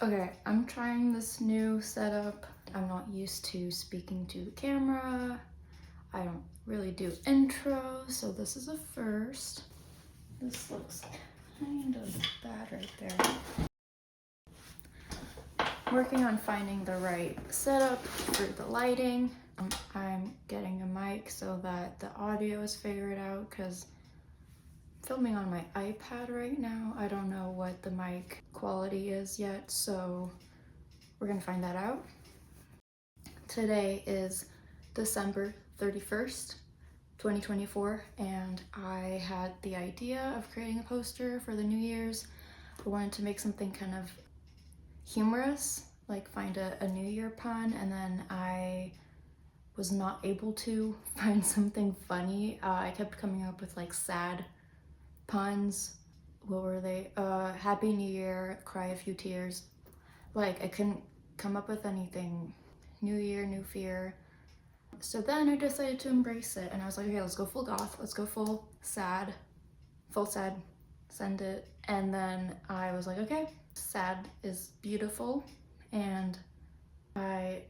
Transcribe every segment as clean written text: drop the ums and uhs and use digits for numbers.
Okay, I'm trying this new setup. I'm not used to speaking to the camera. I don't really do intros, so this is a first. This looks kind of bad right there. Working on finding the right setup for the lighting. I'm getting a mic so that the audio is figured out because filming on my iPad right now. I don't know what the mic quality is yet, so we're gonna find that out. Today is December 31st, 2024, and I had the idea of creating a poster for the New Year's. I wanted to make something kind of humorous, like find a New Year pun, and then I was not able to find something funny. I kept coming up with like sad puns. What were they? Happy New Year, cry a few tears. Like, I couldn't come up with anything. New Year, new fear. So then I decided to embrace it, and I was like, okay, let's go full goth, let's go full sad, send it. And then I was like, okay, sad is beautiful, and I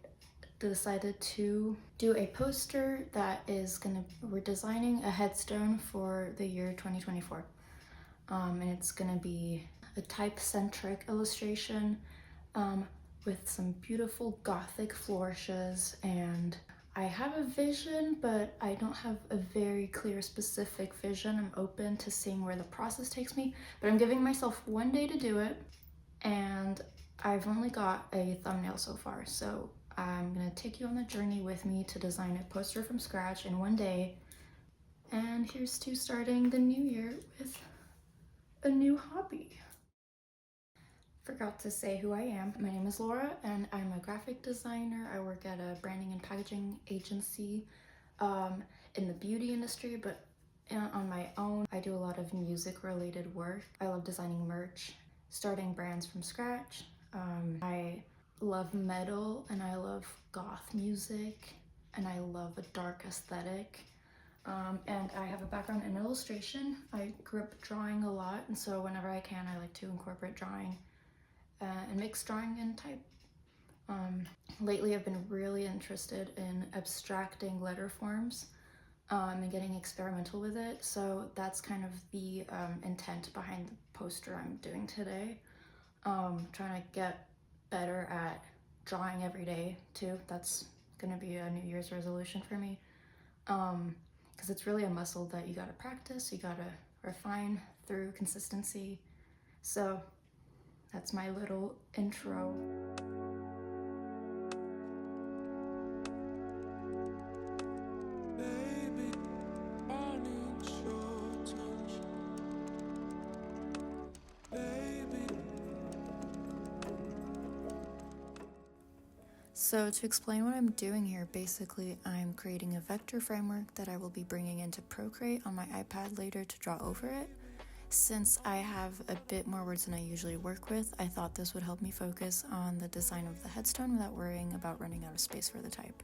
decided to do a poster that is we're designing a headstone for the year 2024. And it's gonna be a type-centric illustration with some beautiful gothic flourishes, and I have a vision, but I don't have a very clear specific vision. I'm open to seeing where the process takes me, but I'm giving myself one day to do it, and I've only got a thumbnail so far, so I'm gonna take you on the journey with me to design a poster from scratch in one day. And here's to starting the new year with a new hobby. Forgot to say who I am. My name is Laura, and I'm a graphic designer. I work at a branding and packaging agency in the beauty industry, but on my own, I do a lot of music-related work. I love designing merch, starting brands from scratch. I love metal, and I love goth music, and I love a dark aesthetic. And I have a background in illustration. I grew up drawing a lot, and so whenever I can, I like to incorporate drawing and mix drawing and type. Lately, I've been really interested in abstracting letter forms and getting experimental with it. So that's kind of the intent behind the poster I'm doing today. Trying to get better at drawing every day too. That's gonna be a New Year's resolution for me. Because it's really a muscle that you gotta practice, you gotta refine through consistency. So that's my little intro. So to explain what I'm doing here, basically I'm creating a vector framework that I will be bringing into Procreate on my iPad later to draw over it. Since I have a bit more words than I usually work with, I thought this would help me focus on the design of the headstone without worrying about running out of space for the type.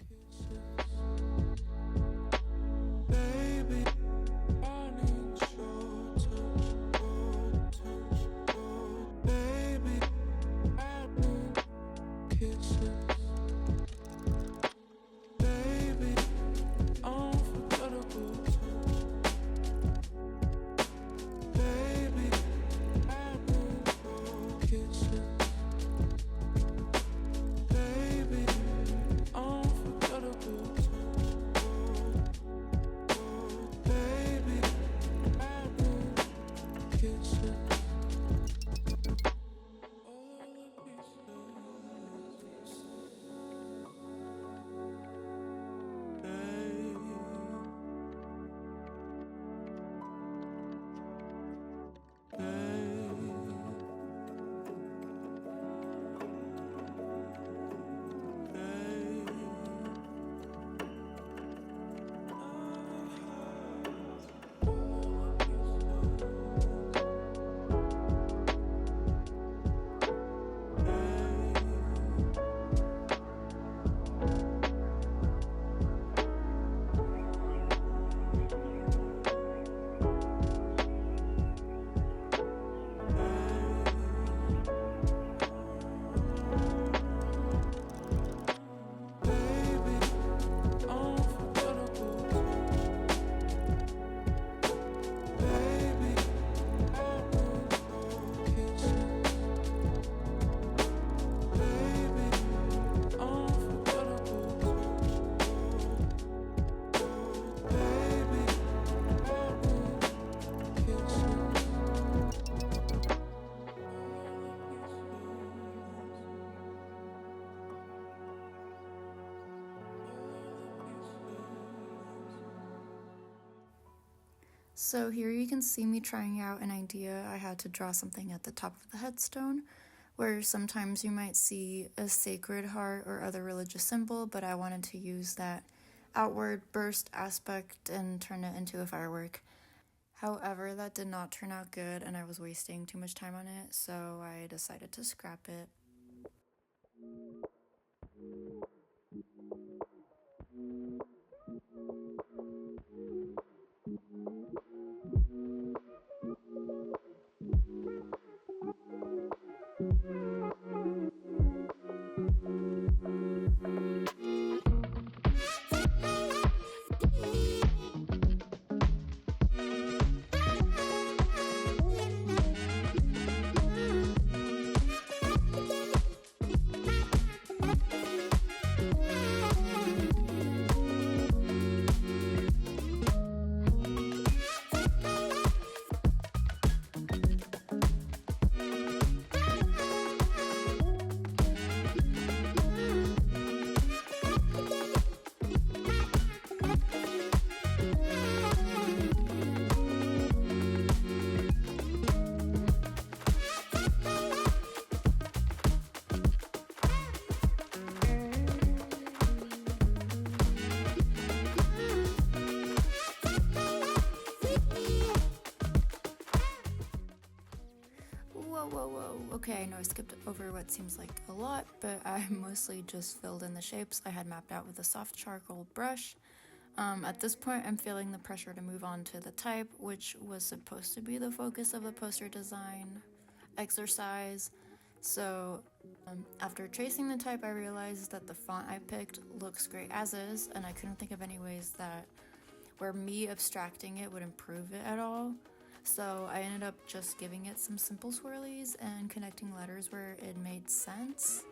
So here you can see me trying out an idea. I had to draw something at the top of the headstone, where sometimes you might see a sacred heart or other religious symbol, but I wanted to use that outward burst aspect and turn it into a firework. However, that did not turn out good and I was wasting too much time on it, so I decided to scrap it. Whoa. Okay, I know I skipped over what seems like a lot, but I mostly just filled in the shapes I had mapped out with a soft charcoal brush. At this point, I'm feeling the pressure to move on to the type, which was supposed to be the focus of the poster design exercise. So after tracing the type, I realized that the font I picked looks great as is, and I couldn't think of any ways that where me abstracting it would improve it at all. So I ended up just giving it some simple swirlies and connecting letters where it made sense.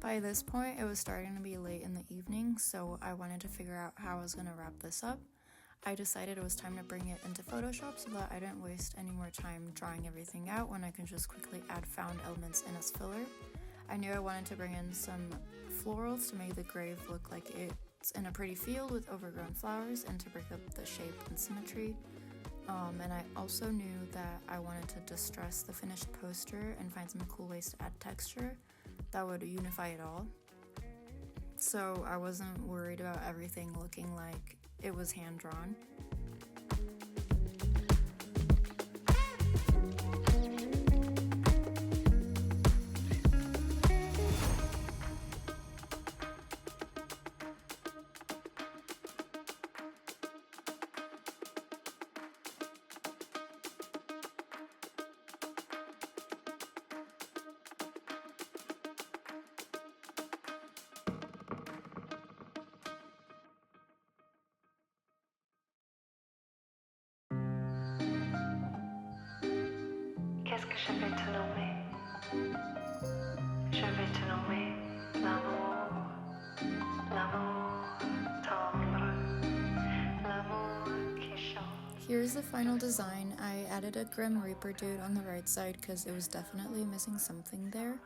By this point, it was starting to be late in the evening, so I wanted to figure out how I was going to wrap this up. I decided it was time to bring it into Photoshop so that I didn't waste any more time drawing everything out when I can just quickly add found elements in as filler. I knew I wanted to bring in some florals to make the grave look like it's in a pretty field with overgrown flowers and to break up the shape and symmetry. And I also knew that I wanted to distress the finished poster and find some cool ways to add texture that would unify it all. So I wasn't worried about everything looking like it was hand-drawn. Qu'est-ce que je vais te nommer? Je vais te nommer l'amour, l'amour tendre, l'amour qui chante. Here's the final design. I added a Grim Reaper dude on the right side because it was definitely missing something there.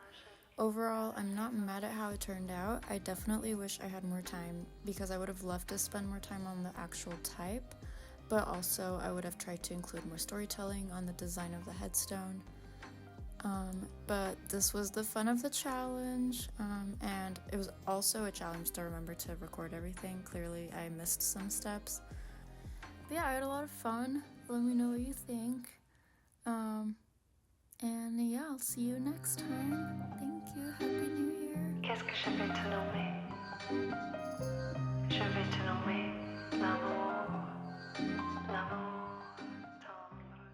Overall, I'm not mad at how it turned out. I definitely wish I had more time because I would have loved to spend more time on the actual type, but also I would have tried to include more storytelling on the design of the headstone. But this was the fun of the challenge, and it was also a challenge to remember to record everything. Clearly, I missed some steps. But yeah, I had a lot of fun. Let me know what you think. And yeah, I'll see you next time. Thank you. Happy New Year. Qu'est-ce que je vais te nommer?